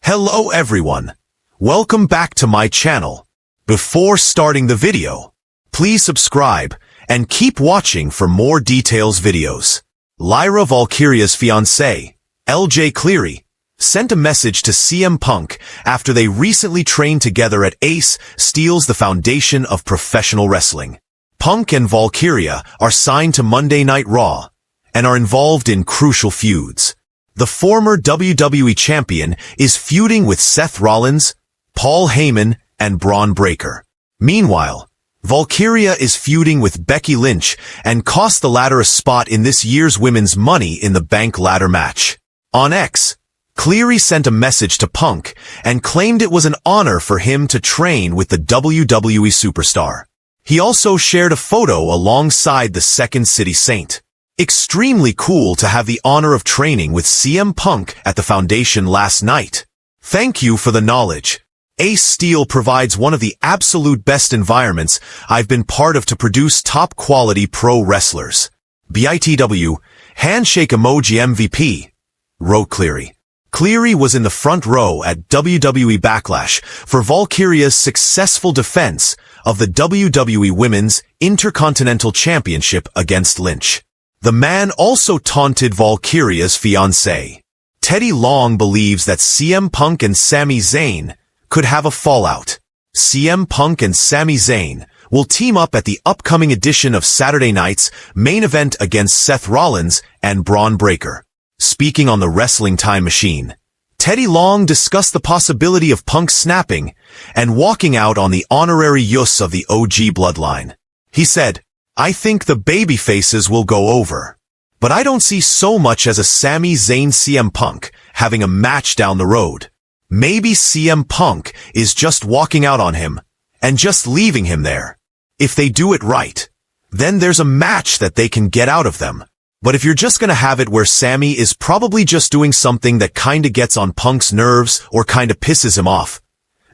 Hello everyone. Welcome back to my channel. Before starting the video, please subscribe and keep watching for more details videos. Lyra Valkyria's fiancé, Lyra, sent a message to CM Punk after they recently trained together at Ace Steel's The Foundation of Professional Wrestling. Punk and Valkyria are signed to Monday Night Raw and are involved in crucial feuds. The former WWE champion is feuding with Seth Rollins, Paul Heyman, and Braun Breaker. Meanwhile, Valkyria is feuding with Becky Lynch and cost the latter a spot in this year's Women's Money in the Bank ladder match. On X, Cleary sent a message to Punk and claimed it was an honor for him to train with the WWE superstar. He also shared a photo alongside the Second City Saint. Extremely cool to have the honor of training with CM Punk at the Foundation last night. Thank you for the knowledge. Ace Steel provides one of the absolute best environments I've been part of to produce top-quality pro wrestlers. BITW, handshake emoji MVP, wrote Cleary. Cleary was in the front row at WWE Backlash for Valkyria's successful defense of the WWE Women's Intercontinental Championship against Lynch. The man also taunted Valkyria's fiancé. Teddy Long believes that CM Punk and Sami Zayn could have a fallout. CM Punk and Sami Zayn will team up at the upcoming edition of Saturday Night's main event against Seth Rollins and Braun Breaker. Speaking on the Wrestling Time Machine, Teddy Long discussed the possibility of Punk snapping and walking out on the honorary use of the OG bloodline. He said, "I think the babyfaces will go over. But I don't see so much as a Sami Zayn CM Punk having a match down the road. Maybe CM Punk is just walking out on him and just leaving him there. If they do it right, then there's a match that they can get out of them. But if you're just gonna have it where Sami is probably just doing something that kinda gets on Punk's nerves or kinda pisses him off,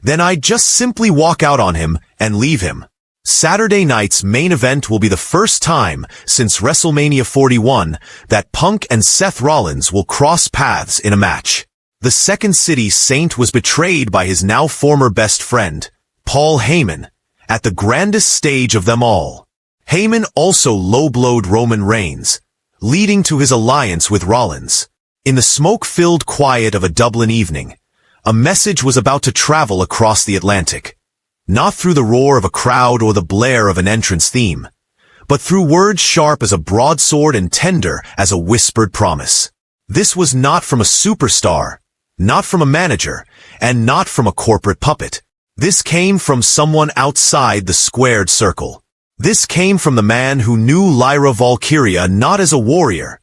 then I'd just simply walk out on him and leave him." Saturday night's main event will be the first time since WrestleMania 41 that Punk and Seth Rollins will cross paths in a match. The Second City Saint was betrayed by his now former best friend, Paul Heyman, at the grandest stage of them all. Heyman also low-blowed Roman Reigns, leading to his alliance with Rollins. In the smoke-filled quiet of a Dublin evening, a message was about to travel across the Atlantic. Not through the roar of a crowd or the blare of an entrance theme, but through words sharp as a broadsword and tender as a whispered promise. This was not from a superstar, not from a manager, and not from a corporate puppet. This came from someone outside the squared circle. This came from the man who knew Lyra Valkyria not as a warrior,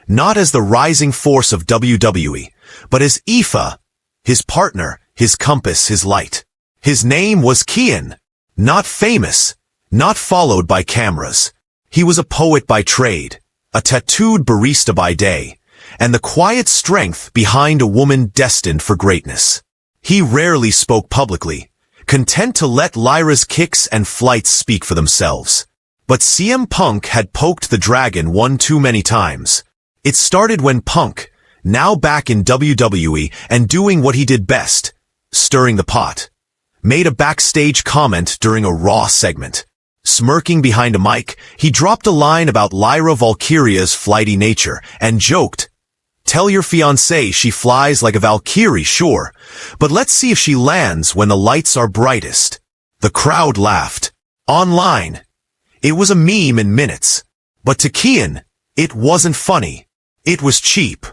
not as the rising force of WWE, but as Aoife, his partner, his compass, his light. His name was Cian, not famous, not followed by cameras. He was a poet by trade, a tattooed barista by day, and the quiet strength behind a woman destined for greatness. He rarely spoke publicly, content to let Lyra's kicks and flights speak for themselves. But CM Punk had poked the dragon one too many times. It started when Punk, now back in WWE and doing what he did best, stirring the pot, made a backstage comment during a Raw segment. Smirking behind a mic, he dropped a line about Lyra Valkyria's flighty nature and joked, "Tell your fiancé she flies like a Valkyrie, sure, but let's see if she lands when the lights are brightest." The crowd laughed. Online, it was a meme in minutes. But to Cian, it wasn't funny. It was cheap.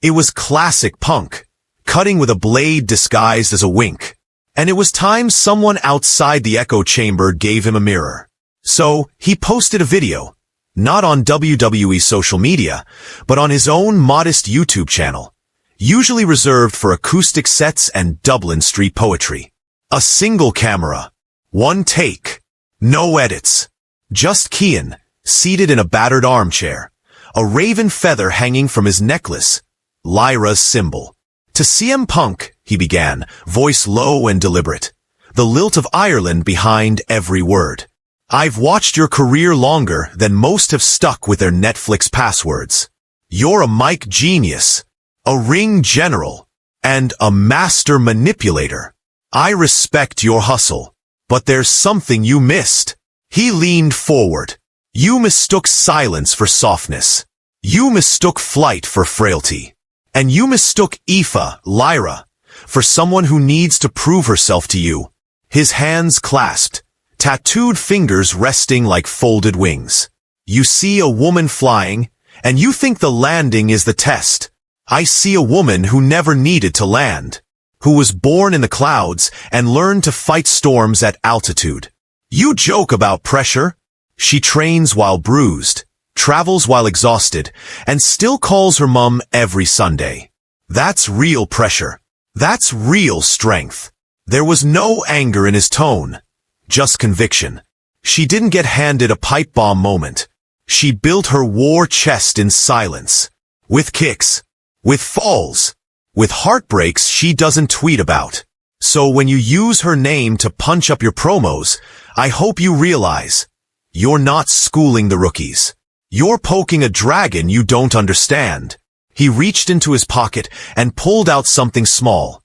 It was classic Punk, cutting with a blade disguised as a wink. And it was time someone outside the echo chamber gave him a mirror. So, he posted a video, not on WWE social media, but on his own modest YouTube channel, usually reserved for acoustic sets and Dublin street poetry. A single camera, one take, no edits. Just Cian, seated in a battered armchair, a raven feather hanging from his necklace, Lyra's symbol. "To CM Punk," he began, voice low and deliberate, the lilt of Ireland behind every word. "I've watched your career longer than most have stuck with their Netflix passwords. You're a mic genius, a ring general, and a master manipulator. I respect your hustle, but there's something you missed. He leaned forward. You mistook silence for softness. You mistook flight for frailty. And you mistook Aoife, Lyra, for someone who needs to prove herself to you. His hands clasped, tattooed fingers resting like folded wings. You see a woman flying, and you think the landing is the test. I see a woman who never needed to land, who was born in the clouds and learned to fight storms at altitude. You joke about pressure. She trains while bruised, travels while exhausted, and still calls her mom every Sunday. That's real pressure. That's real strength. There was no anger in his tone, just conviction. She didn't get handed a pipe bomb moment. She built her war chest in silence, with kicks, with falls, with heartbreaks she doesn't tweet about. So when you use her name to punch up your promos, I hope you realize you're not schooling the rookies. You're poking a dragon you don't understand. He reached into his pocket and pulled out something small.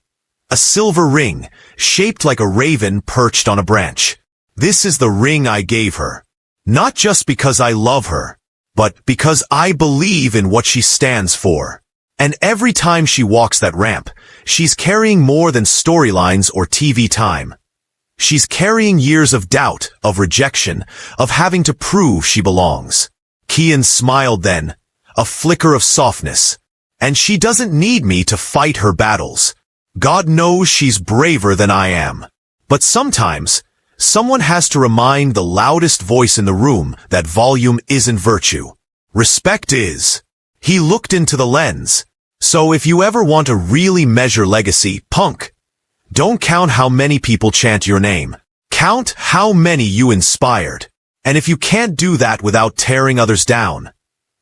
A silver ring, shaped like a raven perched on a branch. This is the ring I gave her. Not just because I love her, but because I believe in what she stands for. And every time she walks that ramp, she's carrying more than storylines or TV time. She's carrying years of doubt, of rejection, of having to prove she belongs. Kian smiled then, a flicker of softness. And she doesn't need me to fight her battles. God knows she's braver than I am. But sometimes, someone has to remind the loudest voice in the room that volume isn't virtue. Respect is. He looked into the lens. So if you ever want to really measure legacy, Punk, don't count how many people chant your name. Count how many you inspired. And if you can't do that without tearing others down,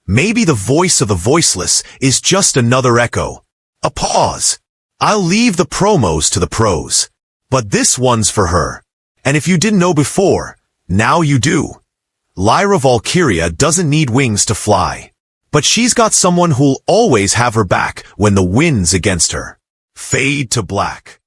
maybe the voice of the voiceless is just another echo. A pause. I'll leave the promos to the pros. But this one's for her. And if you didn't know before, now you do. Lyra Valkyria doesn't need wings to fly. But she's got someone who'll always have her back when the wind's against her. Fade to black.